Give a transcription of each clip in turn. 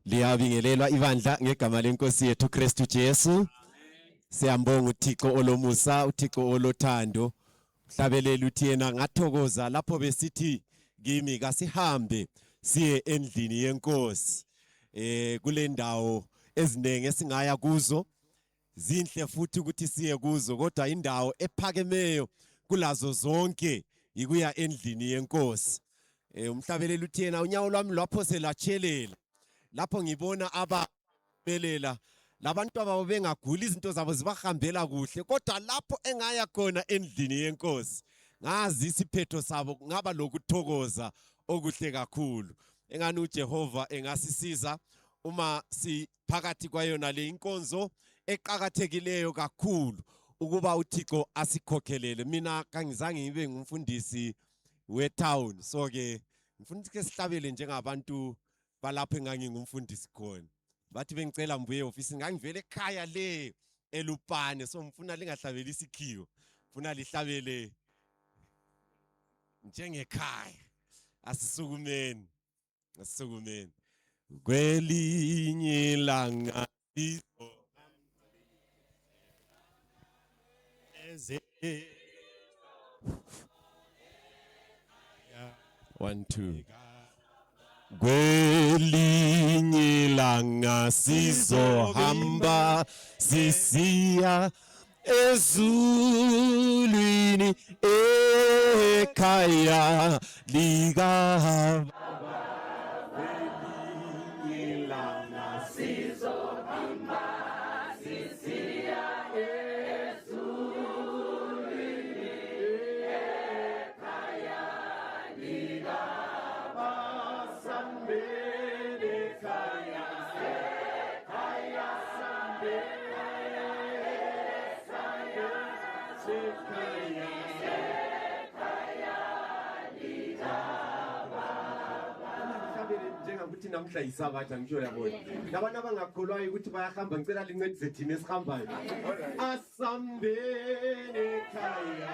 Liyabingelelwa ibandla ngegama lenkosi yethu Kristu Jesu. Siyambonga uThixo olomusa, uThixo olothando. Mhlabelela uthi yena ngathokoza lapho besithi kimi kasihambe siye endlini yenkosi. Kule ndawo ezinenge esingaya kuzo. Zinhle futhi ukuthi siye kuzo, kodwa indawo ephakemeyo kulazo zonke ikuya endlini yenkosi. Umhlabelela uthi yena unyawo lwami lapho selatshelela. Lapho ngibona ababelela labantu ababo bengaguli izinto zabo zibahambela kuhle, kodwa lapho engaya khona endlini yenkosi ngazi isiphetho sabo ngaba lokuthokoza okuhle kakhulu. Engani uJehova engasisiza uma siphakathi kwayona le inkonzo eqhakathekileyo kakhulu ukuba uThixo asikhokhelele. Mina kangizange ngibe ngumfundisi wetown, so ke ngifuna ukuthi sihlabele njengabantu balapho engangingumfundisi khona. Bathi bengicela mbuye office ngangivele ekhaya le eLupane, so ngifuna lingahlabeli isikhiwo, ngifuna lihlabele njengekhaya. Asisukumeni kwelinye ilanga One, two. Kwelinye ilanga sizohamba sisiya ezulwini ekhaya lika ukuthi namhla yisabatha ngisho yabona labantu abangakholwayo ukuthi bayahamba ngicela lincedise thina esihambayo asambeni ekhaya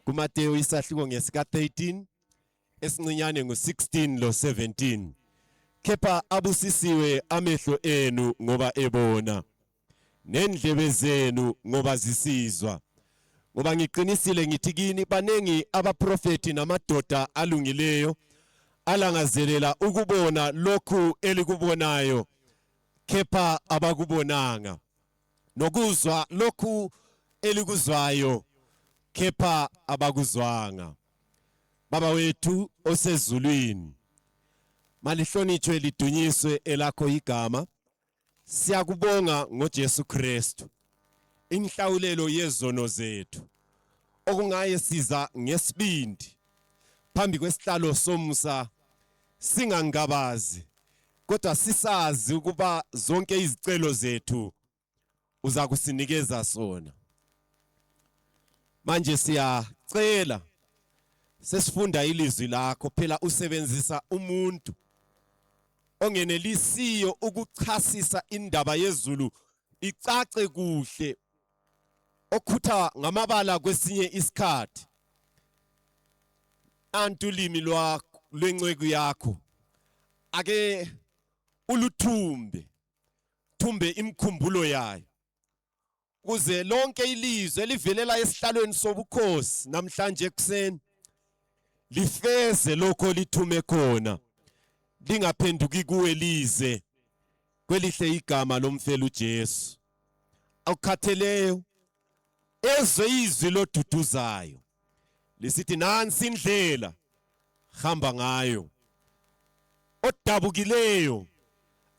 kuMateyu isahluko ngesika 13 esincinyane ngo16 lo 17 kepha abusisiwe amehlo enu ngoba ebona nendlebe zenu ngoba zisizwa ngoba ngiqinisile ngithi kini banengi abaprofeti namadoda alungileyo alangazelela ukubona lokhu elikubonayo kepha abakubonanga nokuzwa lokhu elikuzwayo kepha abakuzwanga. Baba wethu osezulwini, malihlonitshwe lidunyiswe elakho igama. Siyakubonga ngoJesu Kristu inhlawulelo yezono zethu okungaye siza ngesibindi phambi kwesihlalo somusa singangabazi kodwa sisazi ukuba zonke izicelo zethu uza kusinikeza sona. Manje siyacela sesifunda ilizwi lakho, phela usebenzisa umuntu ongenelisiyo ukuchasisa indaba yezulu icace kuhle, okhutha ngamabala kwesinye isikhathi. Antulimi lwakho lwencweku yakho ake uluthumbe imkhumbulo yayo kuze lonke ilizwe livelela esihlalweni sobukhosi namhlanje ekuseni lifeze lokho lithume khona, lingaphenduki kuwe lize kwelihle igama lomfelo uJesu. Awukhatheleyo ezwe izwi loduduzayo lisithi nansi indlela hamba ngayo, odabukileyo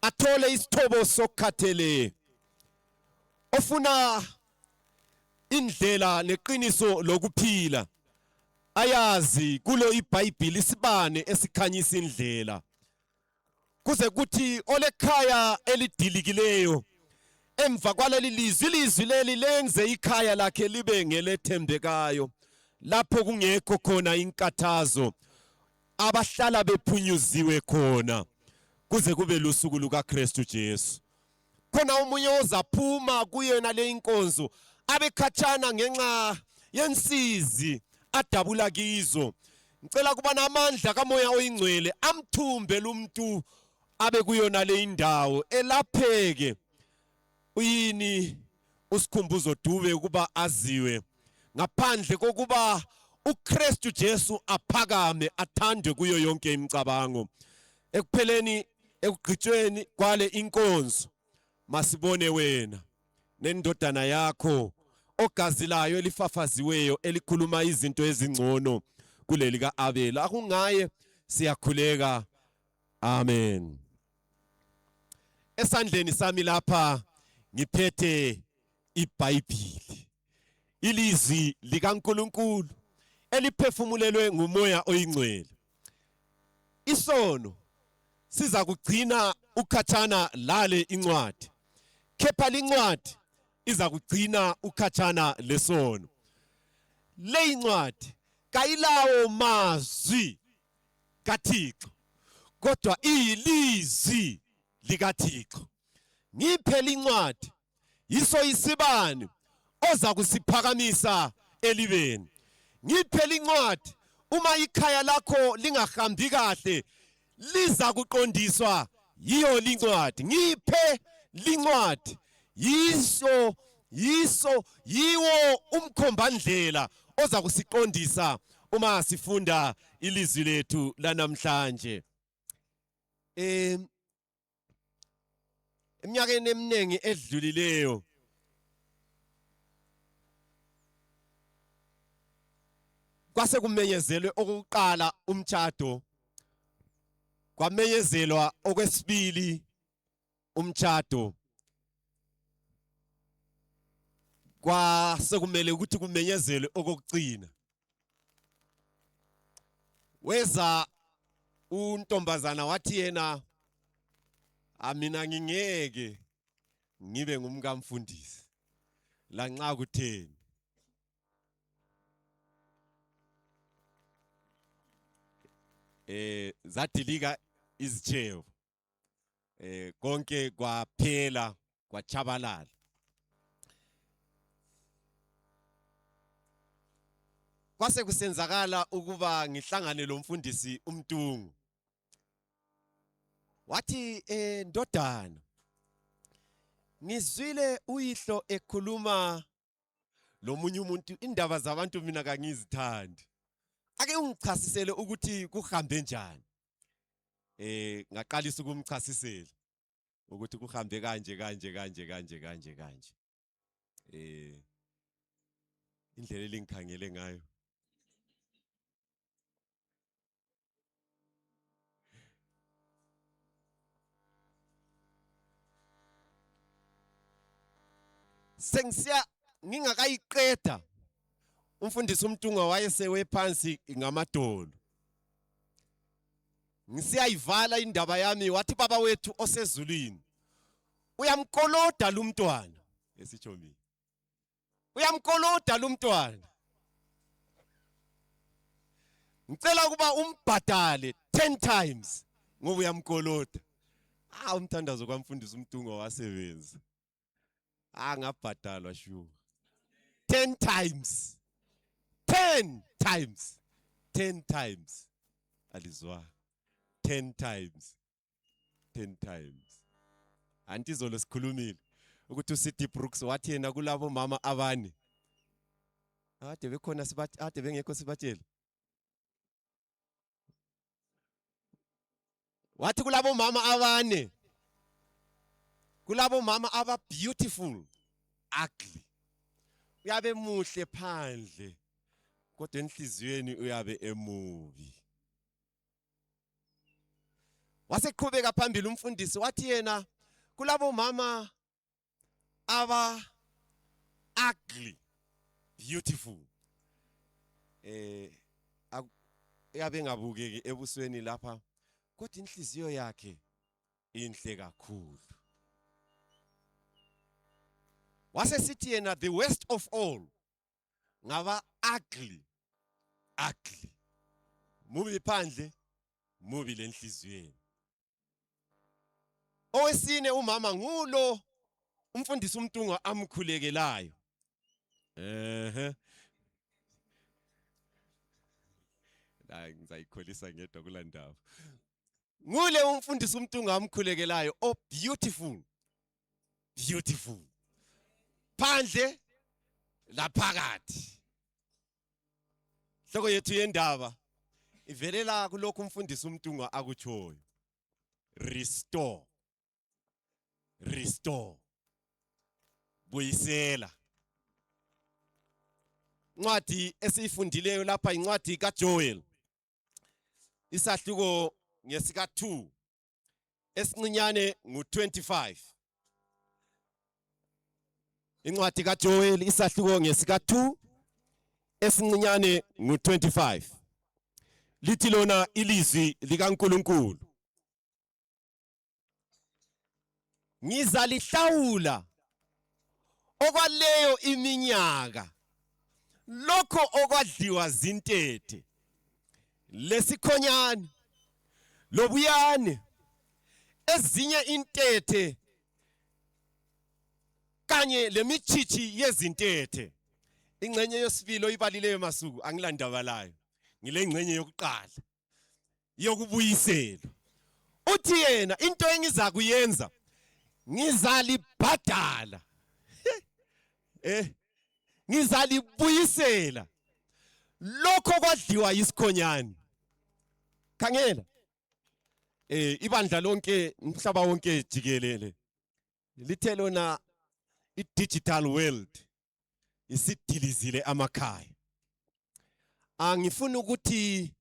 athole isithobo sokukhatheleyo, ofuna indlela neqiniso lokuphila ayazi kulo iBhayibheli isibane esikhanyisa indlela, kuze kuthi olekhaya elidilikileyo emva kwaleli lizwi leli lenze ikhaya lakhe libe ngelethembekayo, lapho kungekho khona inkathazo, abahlala bephunyuziwe khona, kuze kube lusuku lukaKristu Jesu. Khona umunye ozaphuma kuyena le inkonzo abekhathana ngenxa yensizi adabula kizo. Ngicela kuba namandla kaMoya oyingcwele amthumbe lumuntu abe kuyona le indawo elapheke. Uyini usikhumbuzo dube ukuba aziwe ngaphandle kokuba uKristu Jesu aphakame athandwe kuyo yonke imicabango. Ekupheleni ekugqitshweni kwale inkonzo masibone wena nendodana yakho ogazilayo elifafaziweyo elikhuluma izinto ezingcono kuleli kaAbela. Akungaye siyakhuleka. Amen. Esandleni sami lapha ngiphethe iBhayibheli, ilizwi likaNkulunkulu eliphefumulelwe nguMoya oyingcwele. Isono siza kugcina ukhathana lale incwadi, kepha lincwadi iza kugcina ukhathana lesono. Le incwadi kayilawo mazwi kaThixo kodwa iyilizwi likaThixo. Ngiphe lincwadi yiso isibani oza kusiphakamisa elibeni. Ngiphe lincwadi uma ikhaya lakho lingahambi kahle liza kuqondiswa yiyo lincwadi. Ngiphe lincwadi yiwo umkhombandlela oza kusiqondisa uma sifunda ilizwi lethu lanamhlanje. Eminyakeni eminingi edlulileyo kwase kumenyezelwe okokuqala umtshado, kwamenyezelwa okwesibili umtshado, kwase kumele ukuthi kumenyezelwe okokugcina. Weza untombazana wathi yena mina ngingeke ngibe ngumkamfundisi lanxa kutheni. Zadilika izithebo, konke kwaphela kwachabalala. Kwase kusenzakala ukuba ngihlangane lo mfundisi uMtungu. Wathi ndodana, ngizwile uyihlo ekhuluma lomunye umuntu indaba zabantu mina kangizithandi. Ake ungichasisele ukuthi kuhambe njani. Ngaqalisa ukumchasisela ukuthi kuhambe kanje. Indlela elingikhangele ngayo. Sengisiya ngingakayiqeda umfundisi uMtungu wayesewe phansi ngamadolo. Ngisiyayivala indaba yami wathi baba wethu osezulwini uyamkoloda lo mntwana esitsho mina. Uyamkoloda lo mntwana. Ngicela ukuba umbhadale 10 times ngoba uyamkoloda. Umthandazo kwamfundisi uMtungu wasebenza. Ngabhadalwa sure. 10 times. 10 times. 10 times. Alizwa. 10 times. 10 times. Anti izolo sikhulumile ukuthi uCD Brooks wathi yena kulabo mama abane. Ade bekhona sibathi ade bengekho sibatshela. Wathi kulabo mama abane. Kulabo mama aba beautiful, ugly. Uyabe muhle phandle kodwa enhliziyweni uyabe emubi. Waseqhubeka phambili umfundisi wathi yena kulabo mama aba ugly, beautiful. Uyabe ngabukeki ebusweni lapha kodwa inhliziyo yakhe inhle kakhulu. Wasesithi yena the worst of all ngaba ugly. Mubi phandle, mubi lenhliziyweni. Owesine umama ngulo umfundisi uMtungu amkhulekelayo. La ngizayikholisa ngedwa kulandaba. Ngule umfundisi uMtungu amkhulekelayo oh beautiful. Phandle laphakathi. Hloko yethu yendaba ivelela kulokhu umfundisi uMtungu akutshoyo. Restore. Buyisela. Incwadi esiyifundileyo lapha incwadi kaJoel. Isahluko ngesika 2 esincinyane ngu25. Incwadi kaJoel isahluko ngesika 2 esincinyane ngu25. Lithi lona ilizwi likaNkulunkulu. Ngizalihlawula okwaleyo iminyaka lokho okwadliwa zintethe lesikhonyane lobuyane ezinye intethe kanye lemichichi yezintethe. Ingcenye yesibili oyibalileyo masuku angilandaba layo. Ngile ngcenye yokuqala yokubuyisela. Uthi yena into engiza kuyenza ngizalibhadala ngizalibuyisela lokho kwadliwa isikhonyane. Khangela ibandla lonke umhlaba wonke jikelele lithe lona i-digital world isidilizile amakhaya. Angifuni ukuthi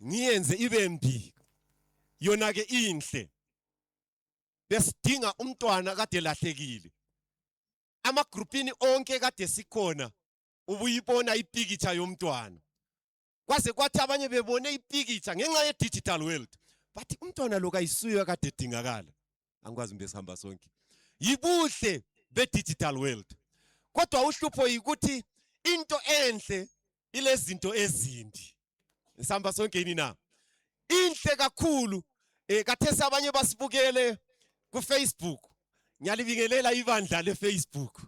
ngiyenze ibe mbi, yona ke inhle. Besidinga umntwana kade lahlekile. Amagrupini onke kade sikhona ubuyibona ipicture yomntwana. Kwase kwathi abanye bebone ipicture ngenxa ye-digital world. Bathi umntwana lo kayisuyo kade edingakala. Angikwazi mbe sihamba sonke. Yibuhle be-digital world. Kodwa uhlupho yikuthi into enhle ilezinto ezindi. Sihamba sonke yini na? Inhle kakhulu kathesi abanye basibukele ku Facebook. Ngiyalibingelela ibandla le Facebook.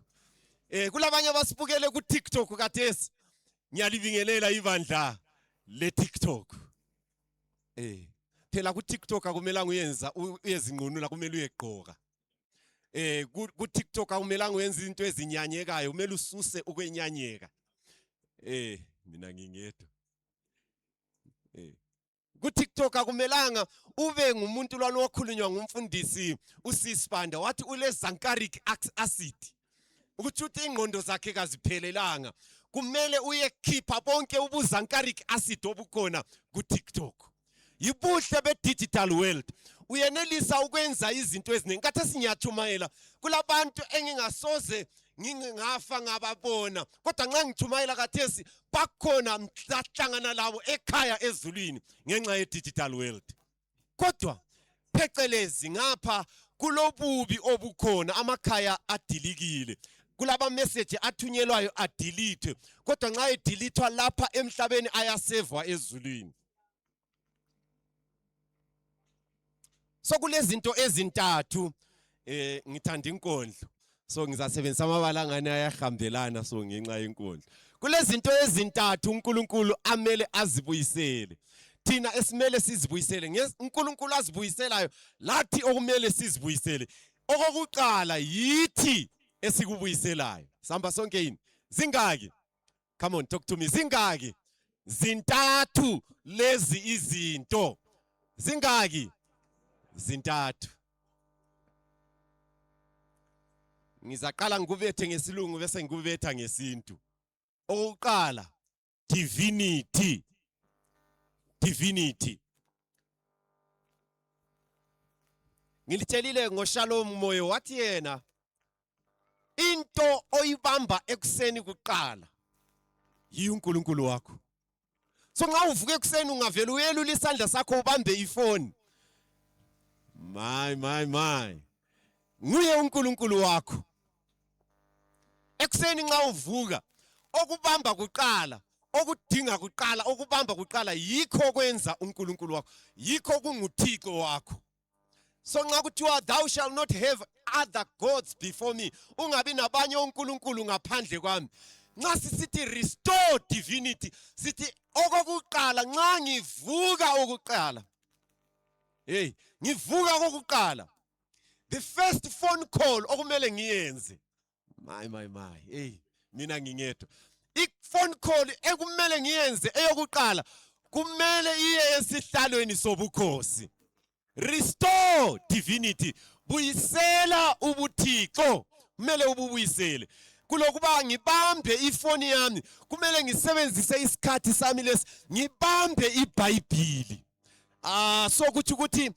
Kulabanye abasibukele ku TikTok kathesi. Ngiyalibingelela ibandla le TikTok. Phela ku TikTok akumelanga uyenza uyezinqunula, kumele uyegqoka. Ku TikTok akumelanga uyenza izinto ezinyanyekayo, kumele ususe ukwenyanyeka. Mina ngingedwa. Ku TikTok akumelanga ube ngumuntu lwalo okhulunywa ngumfundisi uSisibanda wathi ule Zankaric acid. Ukuthi uthi ingqondo zakhe kaziphelelanga. Kumele uyekhipha bonke ubuzankaric acid obukhona ku TikTok. Yibuhle be-digital world. Uyenelisa ukwenza izinto eziningi. Kathi sinyatshumayela kulabantu engingasoze ngingafa ngababona. Kodwa nxa ngithumayela kathesi bakhona mhlahlangana labo ekhaya ezulwini ngenxa ye-digital world. Kodwa phecelezi ngapha kulobubi obukhona, amakhaya adilikile. Kulaba message athunyelwayo adelete. Kodwa nxa edelethwa lapha emhlabeni ayasevwa ezulwini. So kulezinto ezintathu ngithanda inkondlo. So ngizasebenzisa amabala ngani ayahambelana so ngenxa yenkondlo. Kulezinto ezintathu uNkulunkulu amele azibuyisele. Thina esimele sizibuyisele. uNkulunkulu azibuyiselayo lathi okumele sizibuyisele. Okokuqala yithi esikubuyiselayo. Sihamba sonke yini? Zingaki? Come on, talk to me. Zingaki? Zintathu lezi izinto. Zingaki? Zintathu. Ngizaqala ngikubethe ngesilungu bese ngikubetha ngesintu. Okokuqala, divinity. Divinity. Ngilitshelile ngoShalom Moyo wathi yena into oyibamba ekuseni kuqala yiuNkulunkulu wakho. So nxa uvuka ekuseni ungavela uyelula isandla sakho ubambe ifoni. My. Nguye uNkulunkulu wakho. Ekuseni nxa uvuka okubamba kuqala, okudinga kuqala, okubamba kuqala yikho kwenza uNkulunkulu wakho. Yikho kunguThixo wakho. So nxa kuthiwa thou shall not have other gods before me. Ungabi nabanye onkulunkulu ngaphandle kwami. Nxa sisithi restore divinity, sithi okokuqala nxa ngivuka okuqala. Ngivuka kokuqala. The first phone call okumele ngiyenze. My. Mina ngingedwa. I-phone call ekumele ngiyenze eyokuqala kumele iye esihlalweni sobukhosi. Restore divinity. Buyisela ubuthixo. Kumele ubuyisele. Kulokuba ngibambe ifoni yami, kumele ngisebenzise isikhathi sami lesi ngibambe iBhayibhili. So ukuthi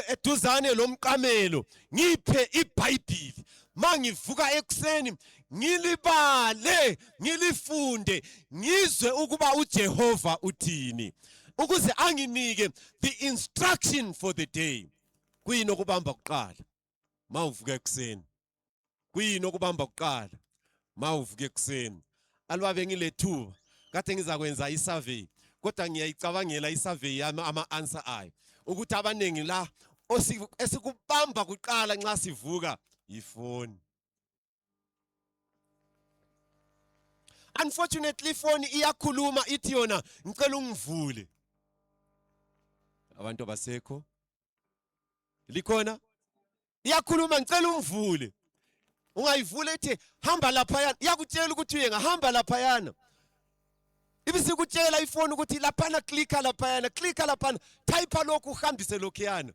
eduzane lomqamelo ngiphe iBhayibhili. Mangivuka ekuseni ngilibale, ngilifunde, ngizwe ukuba uJehova uthini. Ukuze anginike the instruction for the day. Kuyini okubamba kuqala mawuvuka ekuseni? Kuyini okubamba kuqala mawuvuka ekuseni? Alwabe ngilethuba kade ngizakwenza isurvey, kodwa ngiyayicabangela isurvey yami ama-answer ayo ukuthi abaningi la esikubamba kuqala nxa sivuka ifoni. Unfortunately ifoni iyakhuluma ithi yona ngicela ungivule. Abantu basekho likhona iyakhuluma ngicela umvule ungayivule ethi hamba laphayana iyakutshela ukuthi uyengahamba laphayana ibisikutshela ifoni ukuthi laphana klika laphayana type lokhu uhambise lokhuyana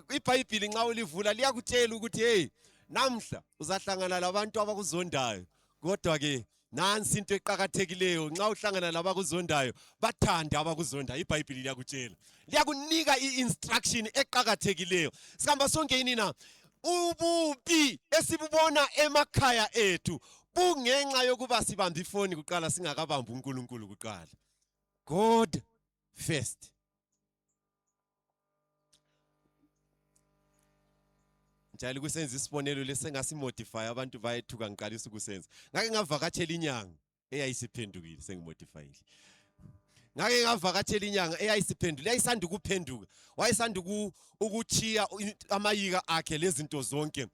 iBhayibheli nxa ulivula liyakutshela ukuthi hey namhla uzahlangana labantu abakuzondayo kodwa ke nansi into eqhakathekileyo nxa uhlangana labakuzondayo bathanda abakuzondayo iBhayibheli liyakutshela liyakunika iinstruction eqhakathekileyo sihamba sonke yini na ububi esibubona emakhaya ethu bungenxa yokuba sibamba ifoni kuqala singakabamba uNkulunkulu kuqala God first. Njalo kusenza isibonelo lesengasimodify abantu bayethuka ngiqalisa ukusenza ngake ngavakatshela inyanga eyayisiphendukile sengimodifyile ngake ngavakatshela inyanga eyayisiphendule yayisanda ukuphenduka wayesanda ukuchiya amayika akhe lezinto zonke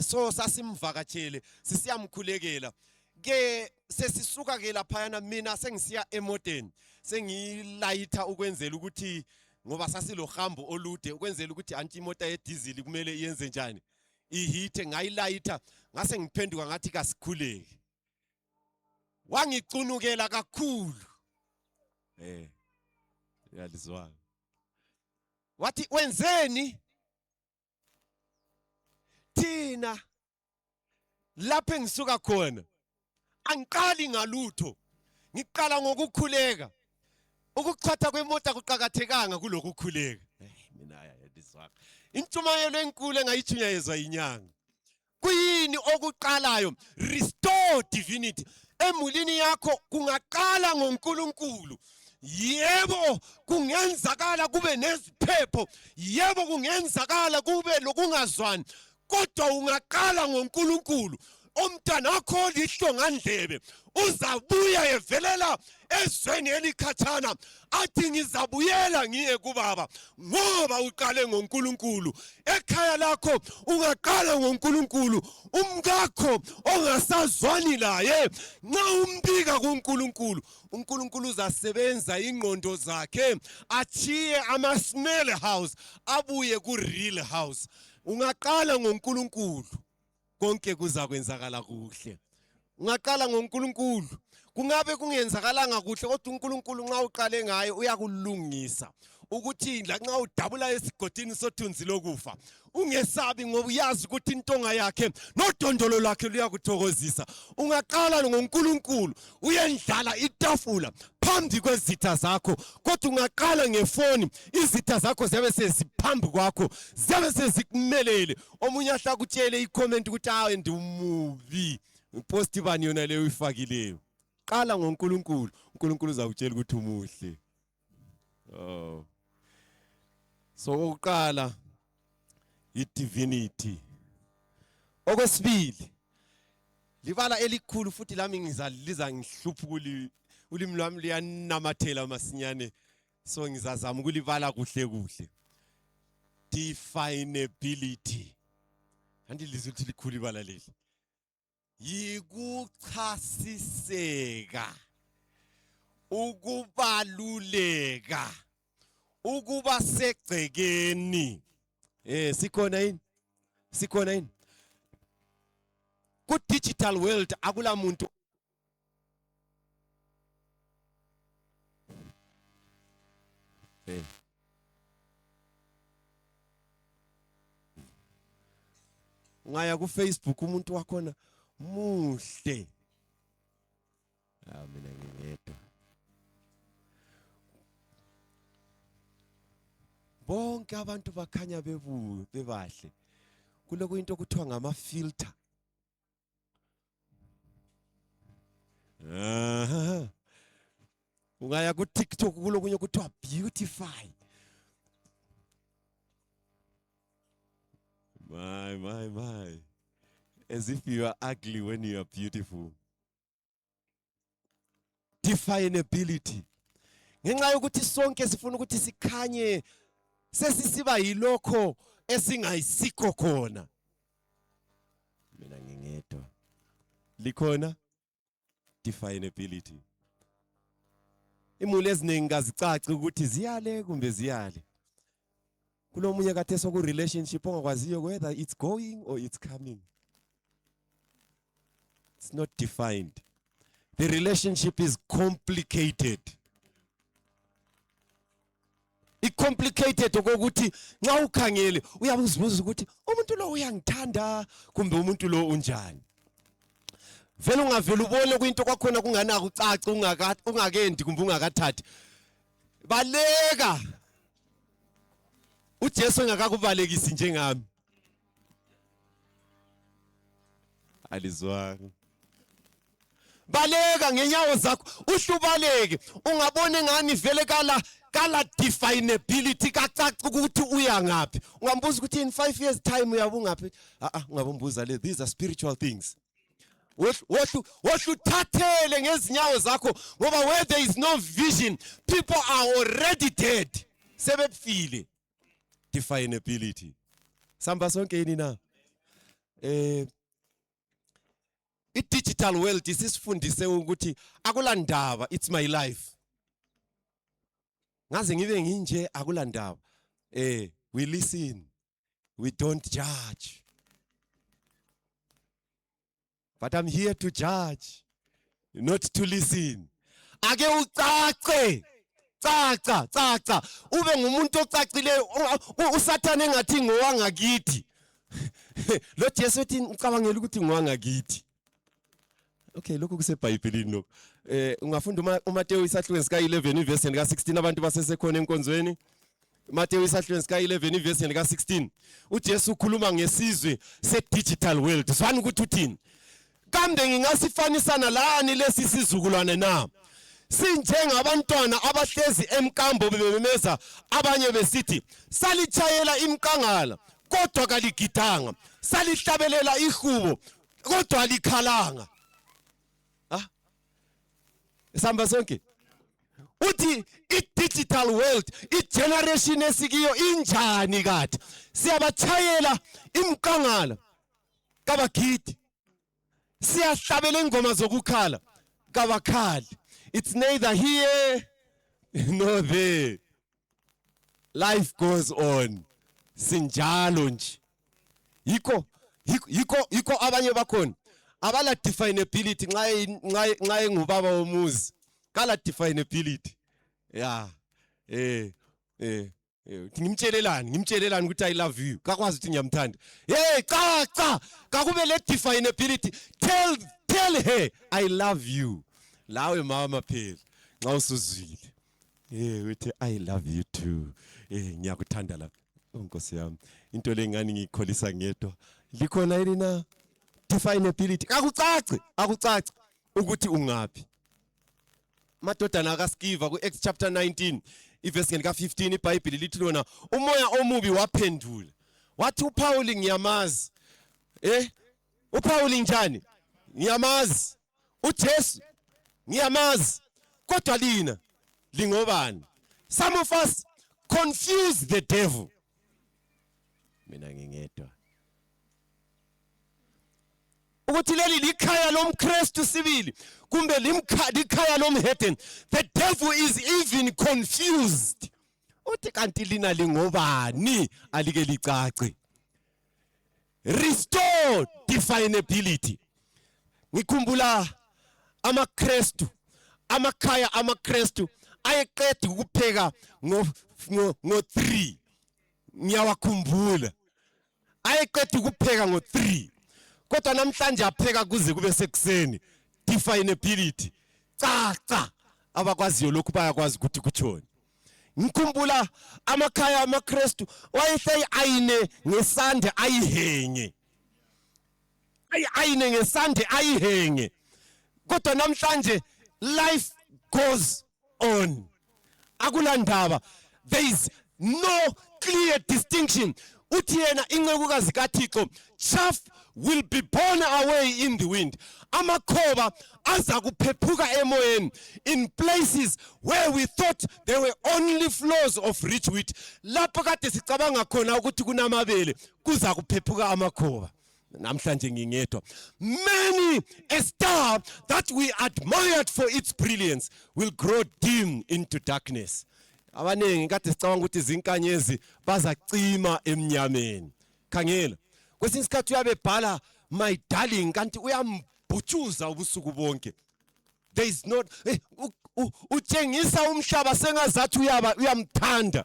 so sasimvakatshele sisiyamkhulekela ke sesisuka ke laphayana mina sengisiya emoteni sengilayitha ukwenzela ukuthi ngoba sasilohambo olude ukwenzela ukuthi anti imota yedizili kumele iyenze njani ihithe ngayilayitha ngase ngiphenduka ngathi kasikhuleke wangicunukela kakhulu yalizwa wathi wenzeni thina lapho engisuka khona angiqali ngalutho ngiqala ngokukhuleka ukuchatha kwemota kuqhakathekanga kulokukhuleka mina yadizwa intshumayelo enkulu engayithunyezwa inyanga kuyini okuqalayo restore divinity emulini yakho kungaqala ngoNkulunkulu yebo kungenzakala kube neziphepho yebo kungenzakala kube lokungazwani kodwa ungaqala ngoNkulunkulu umntana wakho lihlongandlebe uzabuya evelela ezweni elikhathana athi ngizabuyela ngiye kubaba ngoba uqale ngoNkulunkulu ekhaya lakho ungaqala ngoNkulunkulu umkakho ongasazwani laye nxa umbika kuNkulunkulu uNkulunkulu uzasebenza ingqondo zakhe achiye ama-smell house abuye ku-real house ungaqala ngoNkulunkulu konke kuzakwenzakala kuhle ungaqala ngoNkulunkulu kungabe kungenzakalanga kuhle kodwa uNkulunkulu nxa uqale ngaye uyakulungisa ukuthi nxa udabula esigodini sothunzi lokufa ungesabi ngoba uyazi ukuthi intonga yakhe nodondolo lwakhe luyakuthokozisa ungaqala ngoNkulunkulu uyendlala itafula phambi kwezitha zakho kodwa ungaqala ngefoni izitha zakho zibe seziphambi kwakho zibe sezikumelele omunye ahlakutshele icomment ukuthi hayi ndumubi ipost bani yona leyo ifakileyo qala ngoNkulunkulu uNkulunkulu uzakutshela ukuthi umuhle so ukuqala idivinity okwesibili libala elikhulu futhi lami ngizaliza ngihlupha ulimi lwami liyanamathela masinyane so ngizazama ukulibala kuhle kuhle definability andilize ukuthi likhulu ibala leli yikuchasiseka ukubaluleka ukuba segcekeni sikhona yini ku digital world akula muntu ungaya ku Facebook umuntu wakhona muhle mina ngiyedwa bonke abantu bakhanya bebahle kuloko into kuthiwa ngama filter ungaya ku TikTok kulokunye kuthiwa beautify my as if you are ugly when you are beautiful definability ngenxa yokuthi sonke sifuna ukuthi sikhanye sesisiba yilokho esingayisikho khona mina ngingedwa likhona definability imuli eziningi kazicaci ukuthi ziyale kumbe ziyale kunomunye kade soku relationship ongakwaziyo whether it's going or it's coming. It's not defined. The relationship is complicated. Complicated okokuthi nxa ukhangele uyabuzibuza ukuthi umuntu lo uyangithanda kumbe umuntu lo unjani. Vele ungavela ubone kwinto kwakhona kungana kucaca ungakendi kumbe ungakathathi. Baleka. uJesu engakakubalekisi njengami. Alizwanga. Baleka ngenyawo zakho uhlubaleke ungabone ngani vele kala definability kacaca ukuthi uya ngapi. Ungambuza ukuthi in 5 years time uyabungapi? Ungabombuza le, these are spiritual things. Wahlu-thathele ngezinyawo zakho ngoba where there is no vision people are already dead. Sebefile definability. Samba sonke yini na? I-digital world isifundise ukuthi akulandaba, it's my life. Ngaze ngibe nginje akulandaba. We listen, we don't judge. But I'm here to judge, not to listen. Ake ucace, caca. Ube ngumuntu ocacileyo, uSathane engathi ngowangakithi. Lo Jesu uthi ucabangela ukuthi ngowangakithi. Okay, lokho kuseBhayibhelini lokho. Ungafunda uMateyu isahlukweni sika 11 iverse ka 16 abantu basesekhona enkonzweni. Mateyu isahlukweni sika 11 iverse ka 16. uJesu ukhuluma ngesizwe se-digital world. Zwani ukuthi uthini? Kambe ngingasifanisana lani lesi sizukulwane na? Sinjengabantwana abahlezi emkambo bebemeza abanye besithi salichayela imkangala kodwa kaligidanga, salihlabelela ihubo kodwa alikhalanga. Samba sonke uthi i-digital world i-generation esikiyo injani kade? Siyabachayela imkangala kabagidi, siyahlabela ingoma zokukhala kabakhali. It's neither here nor there. Life goes on. Sinjalo nje. Yiko abanye bakhona abala definability nxa engubaba womuzi. Kala definability. Yeah. Ngimtshelelani ukuthi I love you. Kakwazi ukuthi ngiyamthanda. Hey, cha. Kakube le definability. Tell her I love you. Lawe mama phela nxa usuzwile. Uthi I love you too. Ngiyakuthanda la. Nkosi yami. Into lengani ngikholisa ngedwa. Likhona yini na? Definability. Akucace ukuthi ungaphi. Madodana kaSkiva ku-Acts chapter 19 iverse ka 15 iBhayibheli lithi lona umoya omubi waphendula. Wathi uPaul ngiyamazi. uPaul njani? Ngiyamazi. uJesu ngiyamazi. Kodwa lina lingobani? Some of us confuse the devil. Mina ngingedwa. Ukuthi leli likhaya lomKristu sibili kumbe likhaya lomheden. The devil is even confused. Uthi kanti lina lingobani? Alike licace. Restore definability. Ngikhumbula amaKristu, amakhaya amaKristu ayeqeda ukupheka ngo 3. Ngiyawakhumbula. Ayeqeda ukupheka ngo 3. Kodwa namhlanje apheka kuze kube sekuseni. Definability. Cha. Abakwaziyo lokhu bayakwazi ukuthi kuthoni. Ngikhumbula amakhaya amaKristu wayehleli ayine ngesande ayihenge. Ayine ngesande ayihenge. Kodwa namhlanje life goes on. Akulandaba. There is no clear distinction. Uthi yena incekukazi kaThixo, chaff will be borne away in the wind. Amakhoba aza kuphephuka emoyeni. In places where we thought there were only floors of rich wheat, lapho kade sicabanga khona ukuthi kunamabele kuza kuphephuka amakhoba. Namhlanje ngingedwa. Many a star that we admired for its brilliance will grow dim into darkness. Abaningi kade sicabanga ukuthi izinkanyezi bazacima emnyameni. Khangela. Kwesinye isikhathi uyabebhala my darling kanti uyambhutshuza ubusuku bonke. There is not utshengisa umhlaba sengazathi uyamthanda.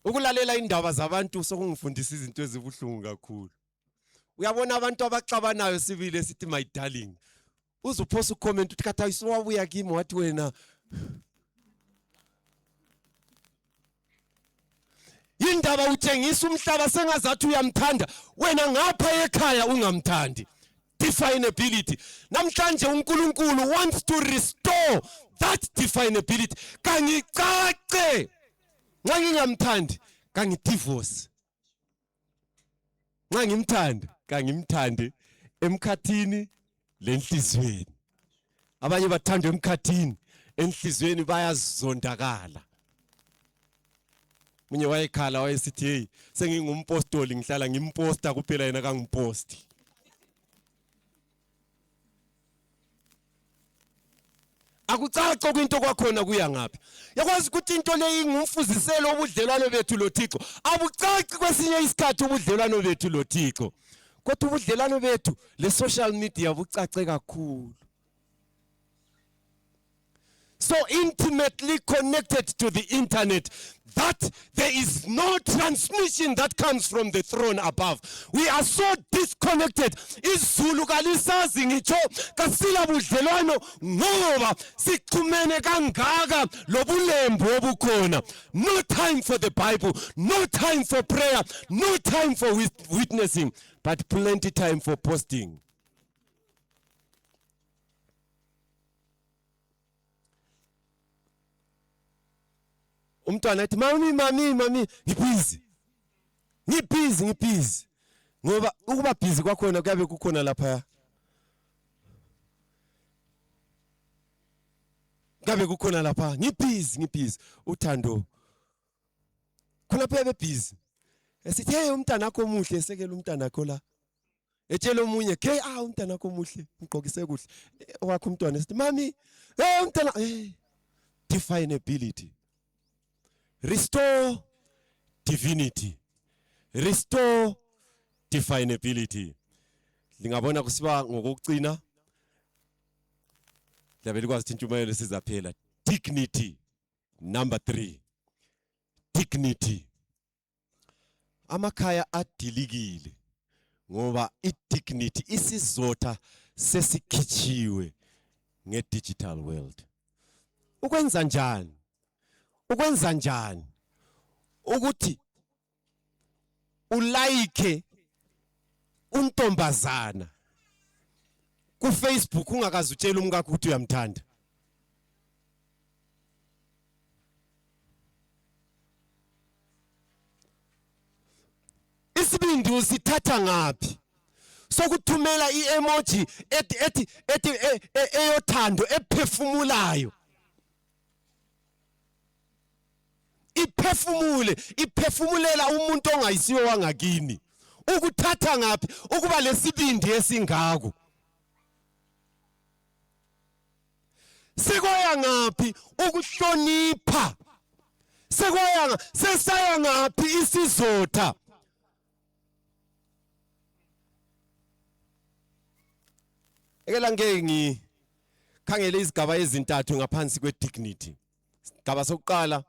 Ukulalela indaba zabantu sokungifundisa izinto ezibuhlungu kakhulu. Uyabona abantu abaxabanayo sibile sithi my darling. Uzuphosa ucomment uthi katha isiwabuya kimi wathi wena. Indaba utshengisa umhlaba sengazathi uyamthanda wena ngapha ekhaya ungamthandi. Definability. Namhlanje uNkulunkulu wants to restore that definability. Kangicace. Nxa ngingamthandi kangidivorce. Nxa ngimthanda kangimthande emkhathini lenhlizweni. Abanye bathanda emkhathini enhlizweni bayazondakala. Munye wayekhala wayesithi hey sengingumpostoli ngihlala ngimposta kuphela yena kangimposti. Akucace kwinto kwakhona kuya ngaphi. Yakwazi ukuthi into le ingumfuziselo obudlelwano bethu loThixo. Abucaci kwesinye isikhathi ubudlelwano bethu loThixo. Kodwa ubudlelwano bethu le social media bucace kakhulu. So intimately connected to the internet that there is no transmission that comes from the throne above. We are so disconnected. Izulu kalisazi ngitsho kasila budlelwano ngoba siqhumene kangaka lobulembu obukhona. No time for the Bible, no time for prayer, no time for witnessing, but plenty time for posting. Umntwana ethi mami ngibhizi ngoba ukuba busy kwakhona kuyabe kukhona lapha ngibhizi uthando khona phebe busy esithi hey umntana wakho omuhle esekela umntana wakho la etshela omunye ke umntana wakho omuhle ngigqokise kuhle owakho umntwana esithi mami hey umntana definability. Restore divinity. Restore definability. Lingabona kusiba ngokucina. Labeli kwazi intshumayelo sizaphela. Dignity. Number 3. Dignity. Amakhaya adilikile ngoba idignity isizotha sesikhichiwe nge-digital world. Ukwenza njani ukuthi ulike untombazana ku Facebook ungakazi utshela umkakho ukuthi uyamthanda? Isibindi usithatha ngapi sokuthumela i-emoji ethi eyothando ephefumulayo? Iphefumulela umuntu ongayisiyo wangakini. Ukuthatha ngapi ukuba lesibindi esingako? Sekoya ngapi ukuhlonipha? Sesaya ngapi isizotha? Ekela ngeke ngikhangele izigaba ezintathu ngaphansi kwedignity. Igaba sokuqala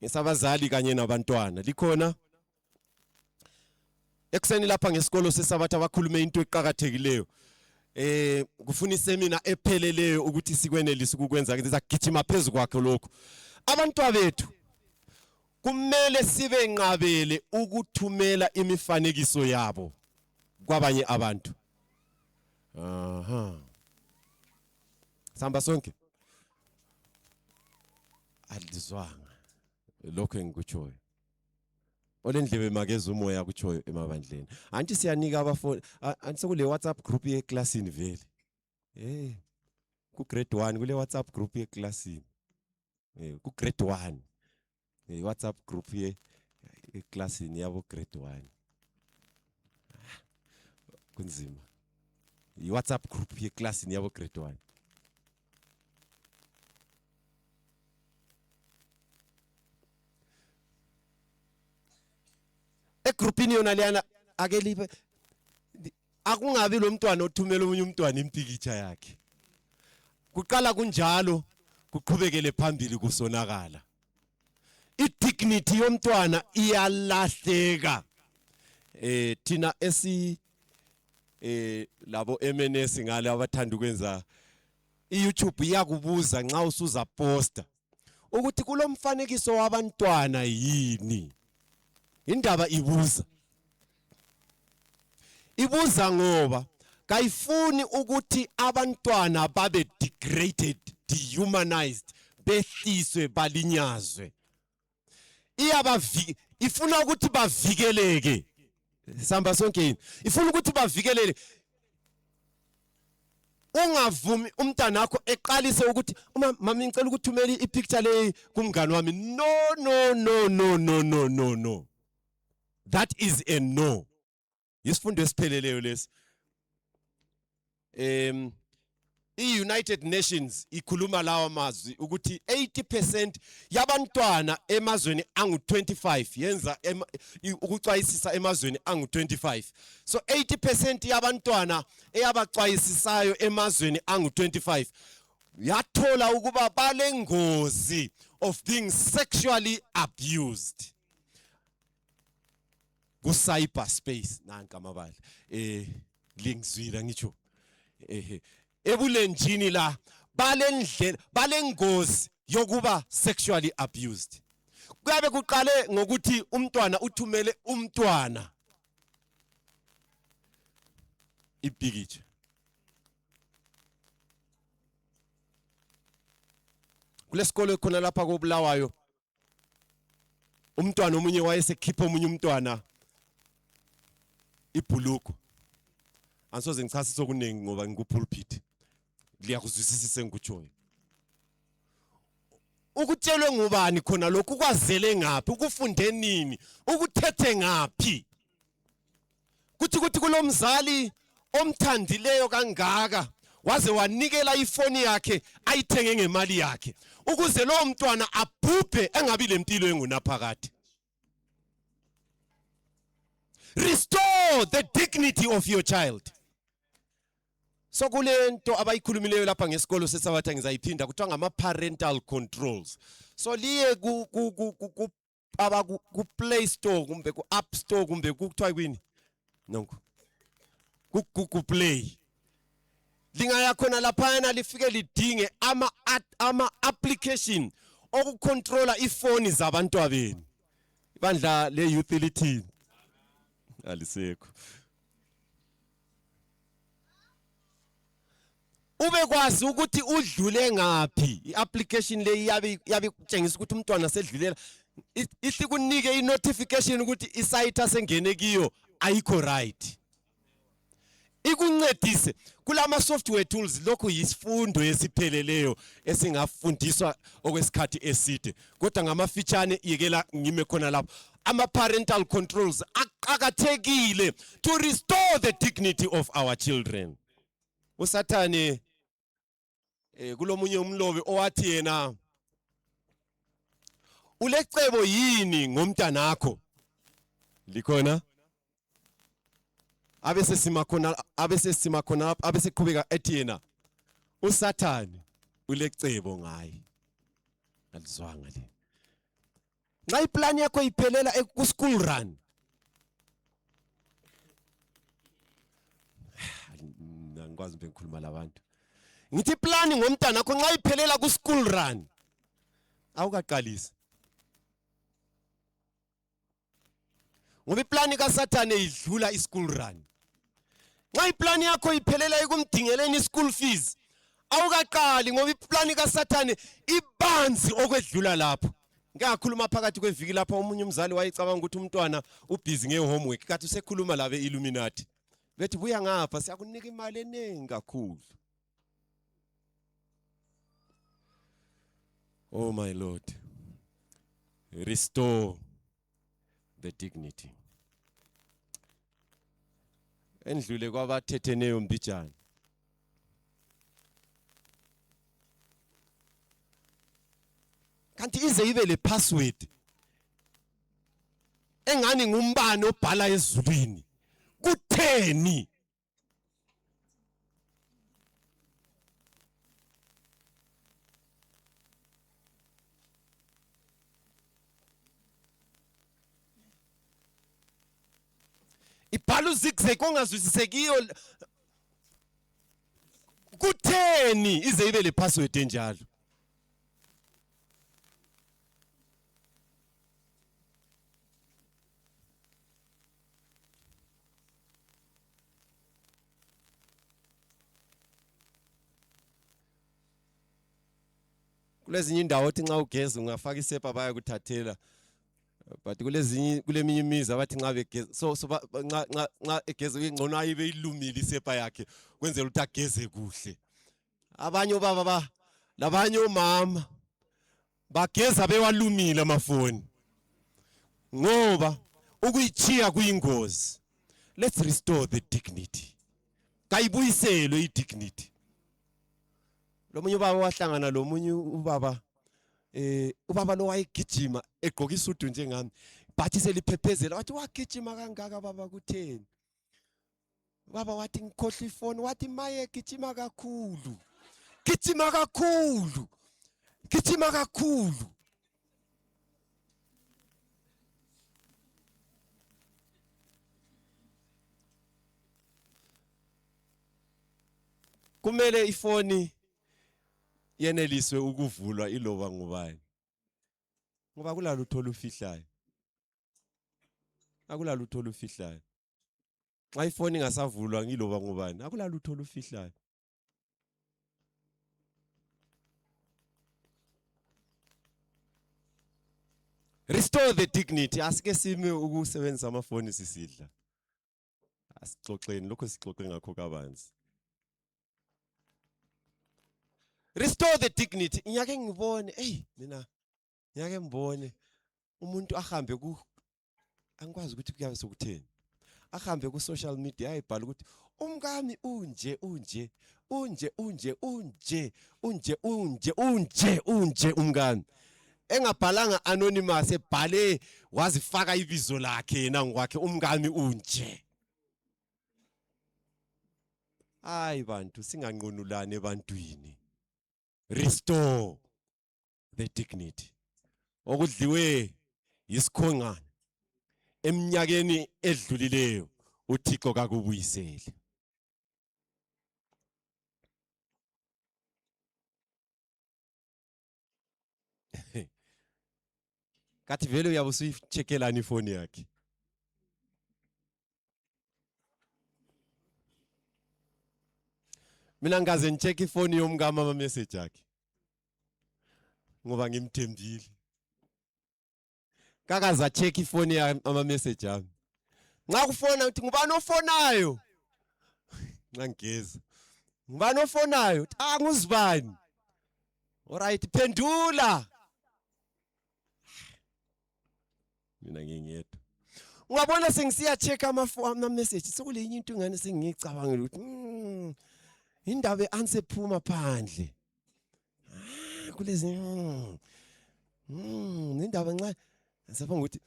ngesabazali kanye nabantwana likhona. Ekseni lapha ngesikolo sesabatha abakhulume into eqhakathekileyo. Kufuna isemina epheleleyo ukuthi sikwenelise ukukwenza ngizagijima phezulu kwakhe lokho. Abantwana bethu kumele sibe nqabele ukuthumela imifanekiso yabo kwabanye abantu. Samba sonke. Alizwanga lokho engikutshoyo. Olendlebe makeza umoya kutshoyo emabandleni. Anti siyanika abafoni anti sekule WhatsApp group yeclassini vele. Ku grade 1 kule WhatsApp group yeclassini. Ku grade 1. WhatsApp group yeclassini yabo grade 1. Kunzima. WhatsApp group yeclass yabo grade 1. Egroupini yona leyana ake libe akungabi lo mntwana othumela omunye umntwana impikitsha yakhe. Kuqala kunjalo kuqhubekele phambili kusonakala. Idignity yomntwana iyalahleka. Thina labo MNS ngale abathanda ukwenza iYouTube iyakubuza nxa usuza poster ukuthi kulomfanekiso wabantwana yini. Indaba ibuza ngoba kayifuni ukuthi abantwana babe degraded, dehumanized, behliswe balinyazwe. Ifuna ukuthi bavikeleke. Samba sonke yini. Ifuna ukuthi bavikeleke. Ungavumi umntana wakho eqalise ukuthi mama ngicela ukuthi uthumele ipicture le kumngane wami. No. That is a no. Yisifundo esipheleleyo lesi. I-United Nations ikhuluma lawa mazwi ukuthi 80% yabantwana emazweni angu-25 yenza ukucwayisisa emazweni angu-25. So 80% yabantwana eyabacwayisisayo emazweni angu-25 yathola ukuba balengozi of being sexually abused ku-cyberspace. Nanka amabala lingizwile ngitsho ebulenjini la balengozi yokuba sexually abused. Kuyabe kuqale ngokuthi umntwana uthumele umntwana ipikitsha. Kulesikole khona lapha koBulawayo umntwana omunye wayesekhipha omunye umntwana ibhuluku. Ansoze ngichasise okuningi ngoba ngikupulpit. Liyakuzwisisa sengikutshoyo. Ukutshelwe ngubani khona lokhu kwazele ngaphi, ukufunde nini, ukuthethe ngaphi. Kuthi kulomzali omthandileyo kangaka waze wanikela ifoni yakhe ayithenge ngemali yakhe ukuze lo mntwana abhubhe engabi lempilo engunaphakade. Restore the dignity of your child. So kulento abayikhulumileyo lapha ngesikolo sesabatha ngizayiphinda kuthiwa ngama-parental controls. So liye ku Play Store kumbe ku App Store kumbe kuthiwa kwini? Nonke. Ku Google Play. Lingaya khona laphana lifike lidinge ama-application okucontrola ifoni zabantwabeni. Ibandla le-utility. Alisekho. Ube kwazi ukuthi udlule ngaphi. I-application le yabe kutshengisa ukuthi umntwana sedlulela. Ithi kunike i-notification ukuthi isite asengene kiyo ayikho right. Ikuncedise kulama software tools. Lokho yisifundo esipheleleyo esingafundiswa okwesikhathi eside. Kodwa ngamafitshane yekela ngime khona lapho. Ama-parental controls aqakathekile to restore the dignity of our children. USathane kulomunye umlobi owathi yena ulecebo yini ngomntanakho likhona abese qhubeka ethi yena uSathane ulecebo ngaye. Alizwanga le. Nxa iplan yakho iphelela ku school run ngikwazi bengikhuluma labantu. Ngithi plan ngomntana akho nxa iphelela ku school run awukaqalisa. Ngoba iplan kaSathane idlula i-school run. Nxa iplan yakho iphelela ekumdingeleni school fees awukaqali ngoba iplan kaSathane ibanzi okwedlula lapho. Ngakhuluma phakathi kweviki lapho umunye umzali wayecabanga ukuthi umntwana ubhizi ngehomework kathi usekhuluma labe Illuminati. Bethi buya ngapha siyakunika imali eningi kakhulu. Oh my Lord, restore the dignity. Endlule kwabathetheneyo mbijana. kanti ize ibe le password engani ngumbane obhala ezulwini kutheni. Ibhala uzigzag ongazwisisekiyo kutheni ize ibe le password enjalo. Kulezinye indawo othi nxa ugeza ungafaka isepa bayakuthathela, but kuleminye imizi abathi nxa begeza so nxa egeza ingcono ayibe ilumile isepa yakhe kwenzela ukuthi ageze kuhle. Abanye obaba labanye omama bageza bewalumile amafoni ngoba ukuyichiya kuyingozi. Let's restore the dignity. Kayibuyiselwe idignity. Lomunye ubaba wahlangana lomunye ubaba ubaba lo wayegijima egqoka isudu njengami bathi seliphephezela wathi wagijima kangaka baba kutheni. Baba wathi ngikhohle ifoni wathi maye gijima kakhulu. Gijima kakhulu. Gijima kakhulu. Kumele ifoni yeneliswe ukuvulwa iloba ngubani. Ngoba kulalutho olufihlayo. Akulalutho olufihlayo. Xa ifoni ingasavulwa ngiloba ngubani, akulalutho olufihlayo. Restore the dignity. Asike sime ukusebenzisa amafoni sisidla. Asixoxeni lokho sixoxe ngakho kabanzi. Restore the dignity. Ngiyake ngibone, mina ngiyake ngibone umuntu ahambe angikwazi ukuthi kuyabe sokutheni. Ahambe ku social media ayibhala ukuthi umkami unje umkami. Engabhalanga anonymous ebhale wazifaka ibizo lakhe yena ngokwakhe umkami unje. Hayi bantu singanqonulane ebantwini. Restore the dignity. Okudliwe isikhongana eminyakeni edlulileyo uThixo kakubuyisele. Kathi vele uyabe usuyichekelana ifoni yakhe. Mina ngaze ngicheck ifoni yomkama ama message akhe. Ngoba ngimthembile. Kakaza check ifoni yami ama message ami. Nxa kufona uthi ngubani ofonayo? Ngangeza. Ngubani ofonayo? Nguzibani. Alright, phendula. Mina ngingedwa. Ungabona sengisiya check ama message sekule enye into ngane sengicabangela ukuthi indaba eanswer phuma phandle. Kulezi indaba nxa ngisafanga ukuthi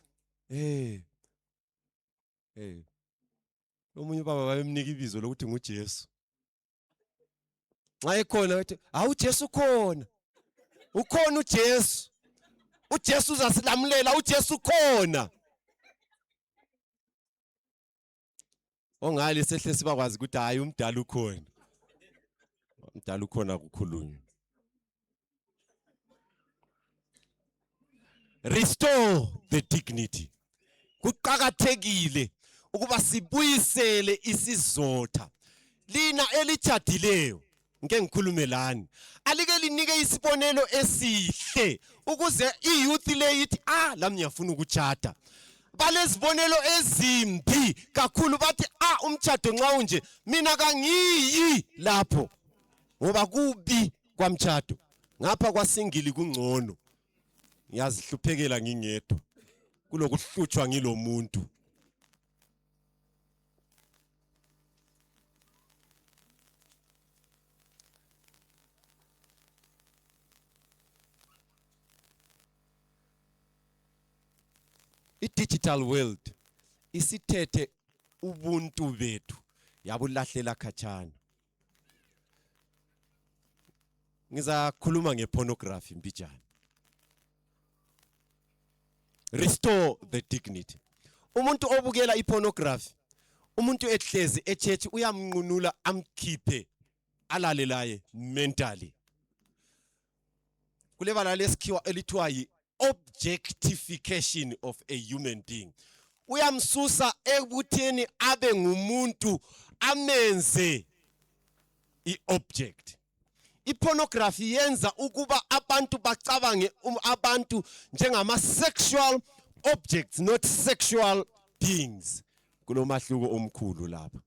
omunye ubaba bayemnika ibizo lokuthi nguJesu. Nxa ekhona uthi uJesu khona. Ukhona uJesu. uJesu uzasilamulela, uJesu khona. Ongali sehle sibakwazi ukuthi hayi umdala ukhona. Umdala ukhona kukhulunywa. Restore the dignity. Kuqakathekile ukuba sibuyisele isizotha. Lina elijadileyo ngeke ngikhulume lani. Alike linike isibonelo esihle ukuze iyouth le ithi lami ngiyafuna ukutshada. Balezibonelo ezimbi kakhulu bathi umtshado nxa unje mina kangiyi lapho. Ngoba kubi kwamtshado. Ngapha kwasingili kungcono. Ngiyazihluphekela ngingedwa kulokuhlutshwa ngilomuntu. I-digital world isithethe ubuntu bethu yabulahlela khatshana. Ngizakhuluma ngepornography mbijana. Restore the dignity. Umuntu obukela ipornography, umuntu ehlezi echurch uyamnqunula amkhiphe alale laye mentally. Kulebala lesikhiwa elithiwa yi-objectification of a human being. Uyamsusa ekutheni abe ngumuntu amenze i-object. I-pornography yenza ukuba abantu bacabange abantu njengama-sexual objects, not sexual beings. Kulomahluko omkhulu lapha.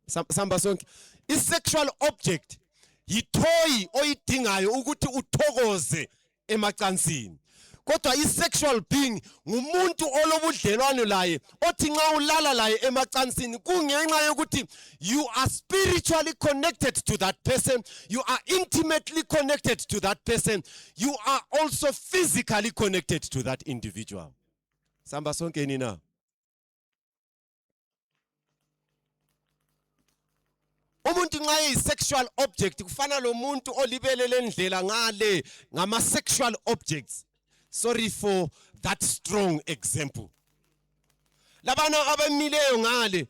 Samba sonke. I-sexual object yitoy oyidingayo ukuthi uthokoze emacansini. Kodwa i-sexual being ngumuntu olobudlelwano laye othi nxa ulala laye emacansini kungenxa yokuthi you are spiritually connected to that person, you are intimately connected to that person, you are also physically connected to that individual. Samba sonke nina. Umuntu nxa yi-sexual object kufana lo muntu olibelele ndlela ngale ngama-sexual objects. Sorry for that strong example. Labana abamileyo ngale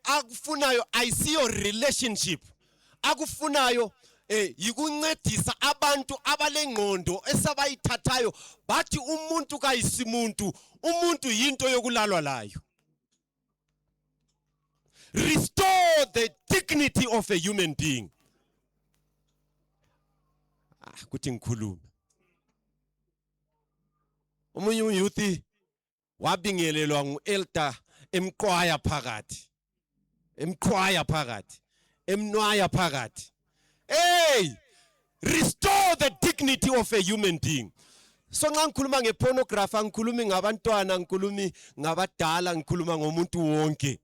akufunayo ayisiyo relationship. Akufunayo yikuncedisa abantu abalengqondo esabayithathayo bathi umuntu kayisimuntu, umuntu yinto yokulalwa layo. Restore the dignity of a human being. Kuthi ngikhulume. Umunye uyouthi wabingelelwa ngu-elder emqwaya phakathi. Emnwaya phakathi. Hey! Restore the dignity of a human being. So nxa ngikhuluma ngepornography ngikhulumi ngabantwana, ngikhulumi ngabadala, ngikhuluma ngomuntu wonke.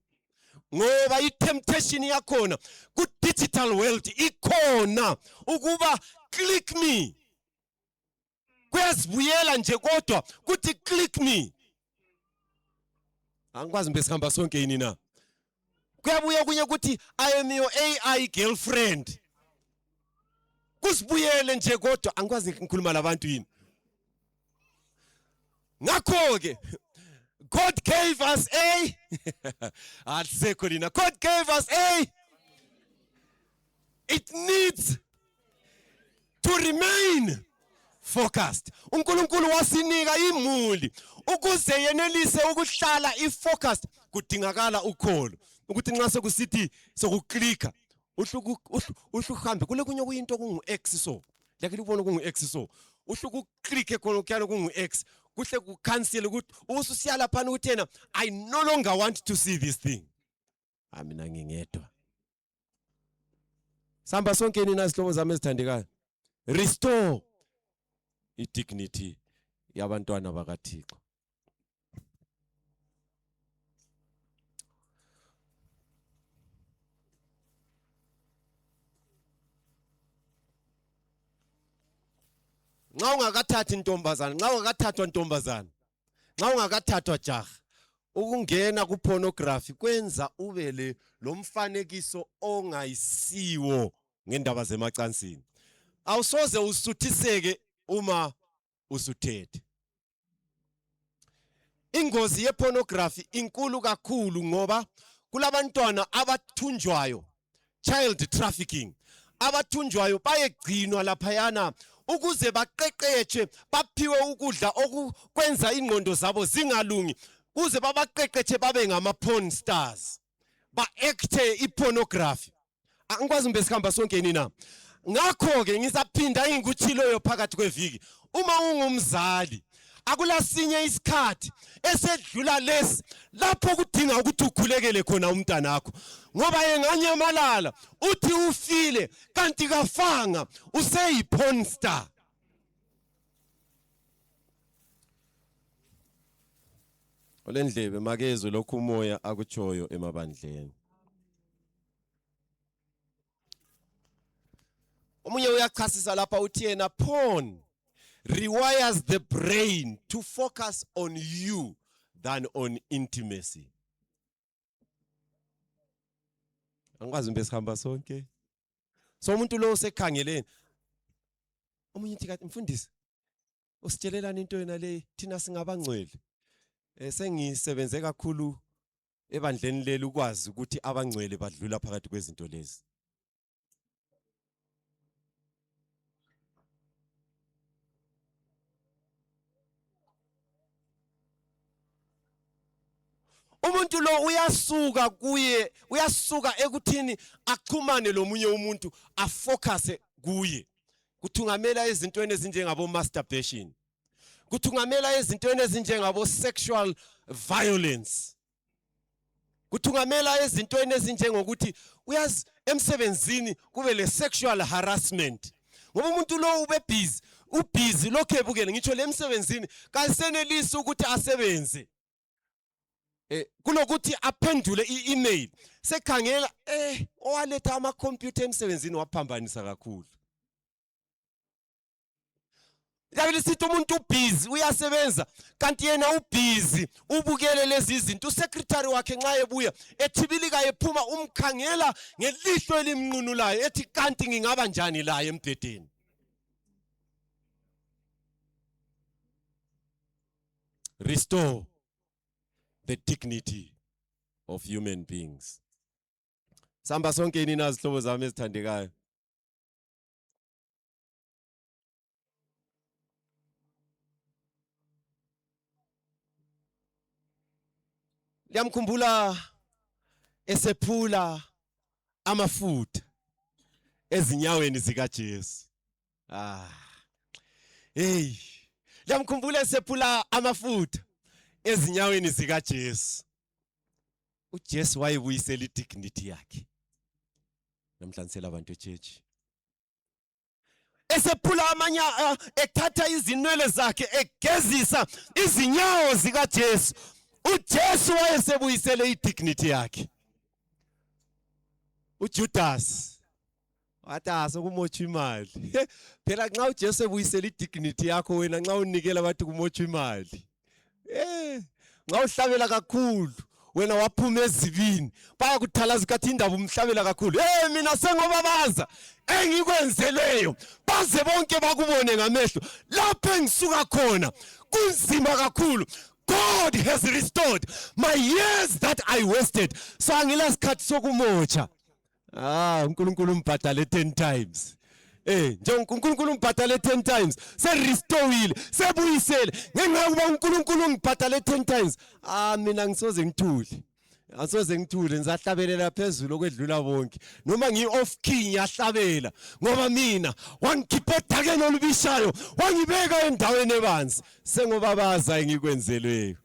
Ngoba i-temptation yakhona ku-digital world ikhona ukuba click me. Kuyazibuyela nje kodwa kuthi click me. Angikwazi mbe sihamba sonke yini na. Kuyabuya kunye ukuthi I am your AI girlfriend. Kusibuyele nje kodwa angikwazi ngikhuluma labantu yini. Ngakho ke God gave us a God gave us a. It needs to remain focused. uNkulunkulu wasinika imuli ukuze yenelise ukuhlala ifocused. Kudingakala ukholo ukuthi nxa sekusithi sokuklikha uhluhambe kule kunye kuyinto kungu-X so like libona kungu-X so uhlukuklikhe khona kuyalo kungu-X kuhle kucancel ukuthi ususiyala phana ukuthi yena I no longer want to see this thing. Mina ngingedwa. Samba sonke nina izihlobo zami ezithandekayo. Restore i-dignity yabantwana bakaThixo. Nxa ungakathathi intombazana, nxa ungakathathwa intombazana, nxa ungakathathwa jaha, ukungena ku-pornography kwenza ube lomfanekiso ongayisiwo ngendaba zemacansini. Awusoze usuthiseke uma usuthethe. Ingozi ye-pornography inkulu kakhulu ngoba kulabantwana abathunjwayo, child trafficking, abathunjwayo bayegcinwa laphayana ukuze baqeqetshe baphiwe ukudla okwenza ingqondo zabo zingalungi kuze babaqeqetshe babe ngama-porn stars, ba-acte i-pornography. Angikwazi mbe sikhamba sonke nina. Ngakho-ke ngizaphinda engikutshiloyo phakathi kweviki. Uma ungumzali akulasinye isikhathi esedlula lesi lapho kudinga ukuthi ukhulekele khona umntanakho ngoba yenganyamalala uthi ufile kanti kafanga useyi-porn star. Olendlebe makezwe lokhu umoya akutshoyo emabandleni. Omunye uyachasisa lapha uthi yena porn rewires the brain to focus on you than on intimacy. Angikwazi mbesihamba sonke. So umuntu lo usekhangeleni. Omunye uthi kanti mfundisi usitshelelana into yena le thina singabangcwele. Sengisebenze kakhulu ebandleni leli ukwazi ukuthi abangcwele badlula phakathi kwezinto lezi. Umuntu lo uyasuka ekuthini axhumane lomunye umuntu afocus kuye. Kuthungamela ezintweni ezinjengabo masturbation. Kuthungamela ezintweni ezinjengabo sexual violence. Kuthungamela ezintweni ezinjengokuthi uyazi emsebenzini kube le sexual harassment. Ngoba umuntu lo ubusy lokho ebukele ngitsho le emsebenzini kasenelisi ukuthi asebenze. Kunokuthi aphendule i-email sekhangela owaletha ama computer emsebenzini waphambanisa kakhulu. Yabili sithi umuntu ubusy uyasebenza kanti yena ubusy ubukele lezi izinto usecretary wakhe nxa ebuya ethibilika ephuma umkhangela ngelihlo elimnqunulayo ethi kanti ngingaba njani la embhedeni. Restore the dignity of human beings. Samba sonke nina izihlobo zami ezithandekayo. Liyamkhumbula esephula amafutha ezinyaweni zika Jesu. Liyamkhumbula esephula amafutha ezinyaweni zika Jesu. uJesu wayebuyisela idignity yakhe. Namhlanisela abantu eChurch. Esephula amanya ethatha izinwele zakhe egezisa izinyawo zika Jesu. uJesu wayesebuyisele idignity yakhe. uJudas wathi sokumotsha imali. Phela nxa uJesu ebuyisela idignity yakho wena nxa unikela abantu kumotsha imali. Nxa uhlabela kakhulu wena waphuma ezibini bayakuthalaza kathi indaba umhlabela kakhulu. Mina sengoba baza engikwenzeleyo baze bonke bakubone ngamehlo lapho engisuka khona kunzima kakhulu. God has restored my years that I wasted. So angilasikhathi sokumotsha. uNkulunkulu umbhadale 10 times. Nje uNkulunkulu umbhadale 10 times. Serestowile, sebuyisele. Ngenxa yokuba uNkulunkulu ungibhadale 10 times. Mina ngisoze ngithule. Asoze ngithule ngizahlabelela phezulu okwedlula bonke. Noma ngi-off key ngiyahlabela ngoba mina wangikhipha odakeni olubishayo, wangibeka endaweni ebanzi. Sengoba baza engikwenzelweyo.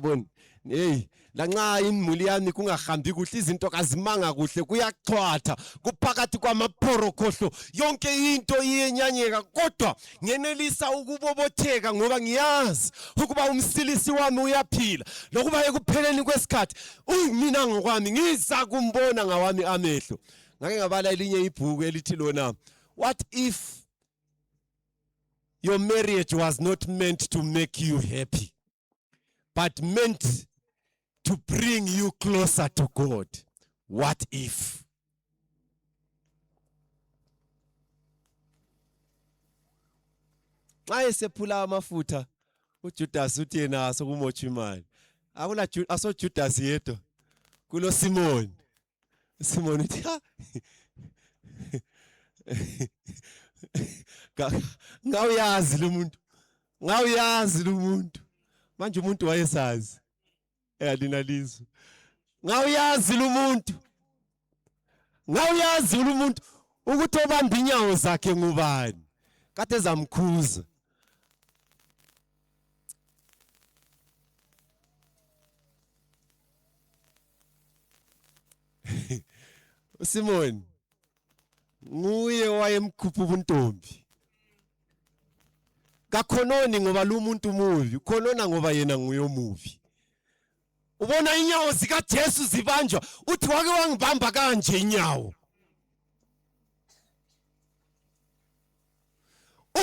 Bona lanxa imuli yami kungahambi kuhle izinto kazimanga kuhle kuyachwatha kuphakathi kwamaphorokhohlo yonke into iyenyanyeka kodwa ngenelisa ukubobotheka ngoba ngiyazi ukuba umsilisi wami uyaphila lokuba ekupheleni kwesikhathi mina ngokwami ngiza kumbona ngawami amehlo. Ngake ngabala elinye ibhuku elithi lona, what if your marriage was not meant to make you happy but meant to bring you closer to God? What if? Xa esephula amafutha uJudas uthi yena sokumotsha imali. Akula aso Judas yedwa kulo Simon. Simon uthi ngawuyazi lo muntu. Ngawuyazi lo muntu. Manje umuntu wayesazi. Alina lizwe. Ngawuyazi lo muntu. Ngawuyazi lo muntu ukuthi obamba inyawo zakhe ngubani. Kade zamkhuza. Simon nguye wayemkhupha ubuntombi. Kakhononi ngoba lo muntu mubi, khonona ngoba yena nguye omubi. Ubona inyawo zika Jesu zibanjwa uthi wake wangibamba kanje inyawo.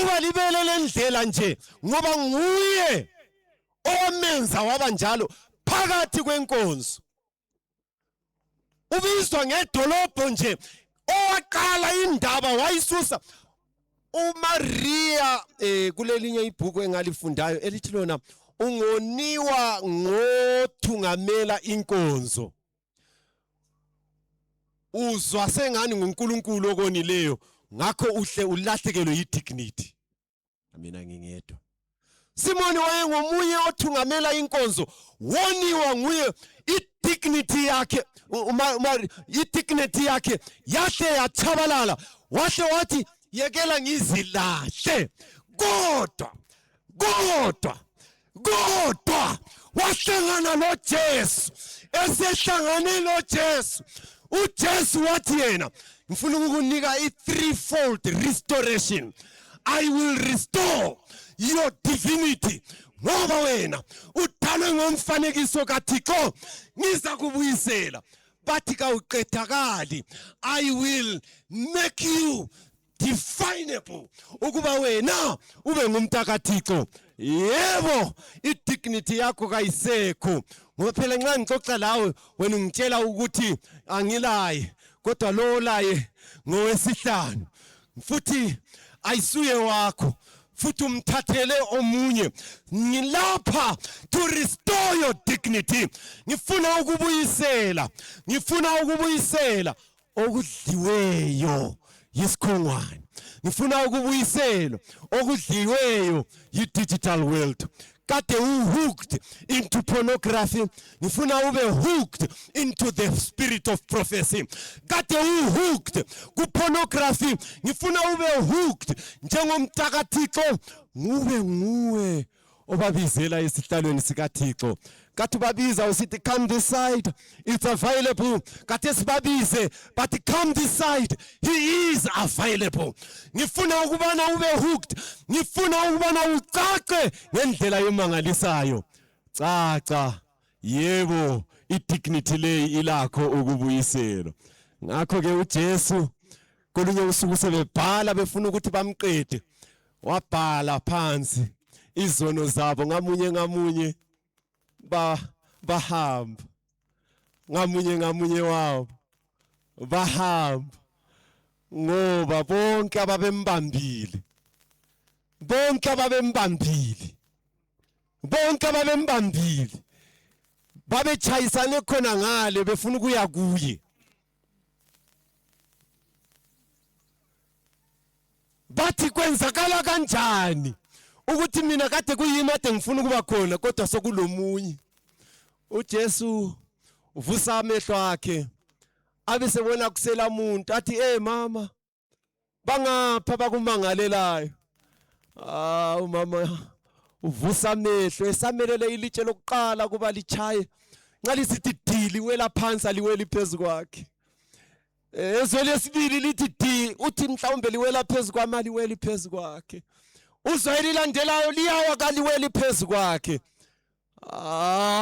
uqhuba libele lendlela nje ngoba nguye omenza waba njalo phakathi kwenkonzo. Ubizwa ngedolobho nje owaqala indaba wayisusa uMaria kulelinye ibhuku engalifundayo elithi lona ungoniwa ngothungamela inkonzo. Uzwa sengani nguNkulunkulu okonileyo ngakho uhle ulahlekelwe yidignity. Mina ngingedwa. Simoni wayengomunye othungamela inkonzo, woniwa nguye, idignity yakhe idignity yakhe yahle yachabalala. Wahle wathi yekela ngizilahle. Kodwa wahlangana noJesu. Esehlangane noJesu, uJesu wathi yena, ngifuna ukukunika i-threefold restoration. I will restore your divinity. Ngoba wena udalwe ngomfanekiso kaThixo, ngiza kubuyisela. Bathi kawuqedakali, I will make you definable. Ukuba wena ube ngumntakaThixo. Yebo, idignity yakho kayisekho. Ngoba phela nxa ngixoxa lawe wena ungitshela ukuthi angilaye, kodwa lo laye ngowesihlanu. Futhi ayisuye wakho, futhi umthathele omunye. Ngilapha to restore your dignity. Ngifuna ukubuyisela okudliweyo yisikhongwane. Ngifuna ukubuyisela okudliweyo yi-digital world. Kade hooked into pornography, ngifuna ube hooked into the spirit of prophecy. Kade hooked ku pornography, ngifuna ube hooked njengomntakaThixo, nguwe obabizela esihlalweni sikaThixo. Kathi babiza usithi come this side, it's available. Kathi sibabize but come this side, he is available. Ngifuna ukubana ube hooked, ngifuna ukubana ucace ngendlela emangalisayo. Caca, yebo, idignity leyi ilakho ukubuyisela. Ngakho ke uJesu kolunye usuku sebebhala befuna ukuthi bamqede, wabhala phansi izono zabo ngamunye bahamba, ngamunye wabo bahamba, ngoba bonke ababembambile babechayisane khona ngale befuna ukuya kuye. Bathi kwenzakala kanjani ukuthi mina kade kuyimi ade ngifuna ukuba khona kodwa sokulomunye. uJesu uvusa amehlo akhe abesebona kusela umuntu athi mama bangapha bakumangalelayo. Umama uvusa amehlo esamelele ilitshe lokuqala kuba lichaye nxa lisithi dili wela phansi aliweli phezukwakhe. Ezwe lesibili lithi di uthi mhlawumbe liwela phezukwamali weli phezukwakhe. Uzwe elilandelayo liyawa kaliweli phezukwakhe.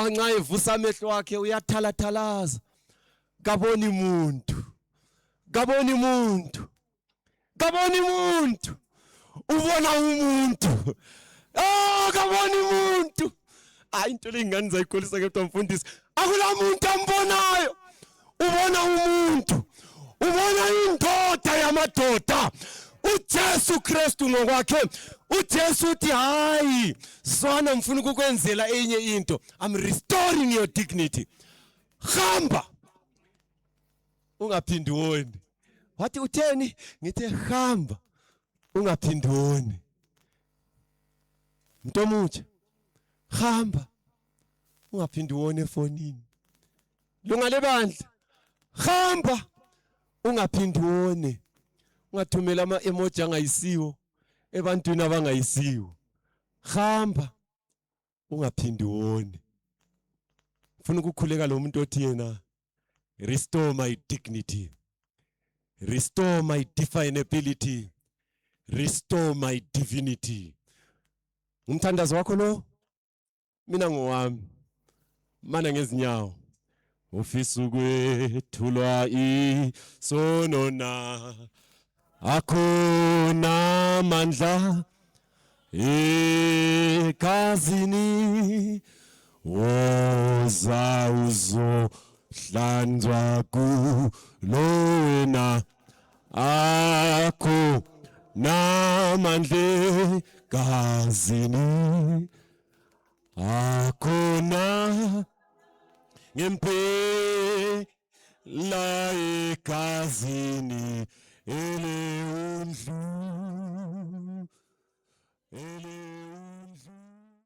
Nxa evusa amehlo wakhe uyathalathalaza, kaboni umuntu, ubona umuntu. Kaboni umuntu. Into le ngane zayikholisa ke mfundisi, akula muntu ambonayo. Ubona umuntu, ubona indoda yamadoda, uJesu Kristu ngokwakhe. uJesu uthi hayi zwana ngifuna ukukwenzela enye into, I'm restoring your dignity. Hamba ungaphindi wone. Wathi utheni? Ngithe hamba ungaphindi wone. Mntomutsha, hamba ungaphindi wone efonini. Lunga lebandla, hamba ungaphindi wone. Ungathumela ama-emoji angayisiwo ebantwini abangayisiwo. Hamba ungaphindi wone. Ufuna ukukhuleka lo muntu othi yena, restore my dignity, restore my definability, restore my divinity. Umthandazo wakho lo? Mina ngowami. Mana ngezinyawo. Ufisa ukwethulwa isono na Akhona mandla egazini woza uzohlanzwa kulo wena akho namandla egazini akhona ngempela egazini ele undlu ele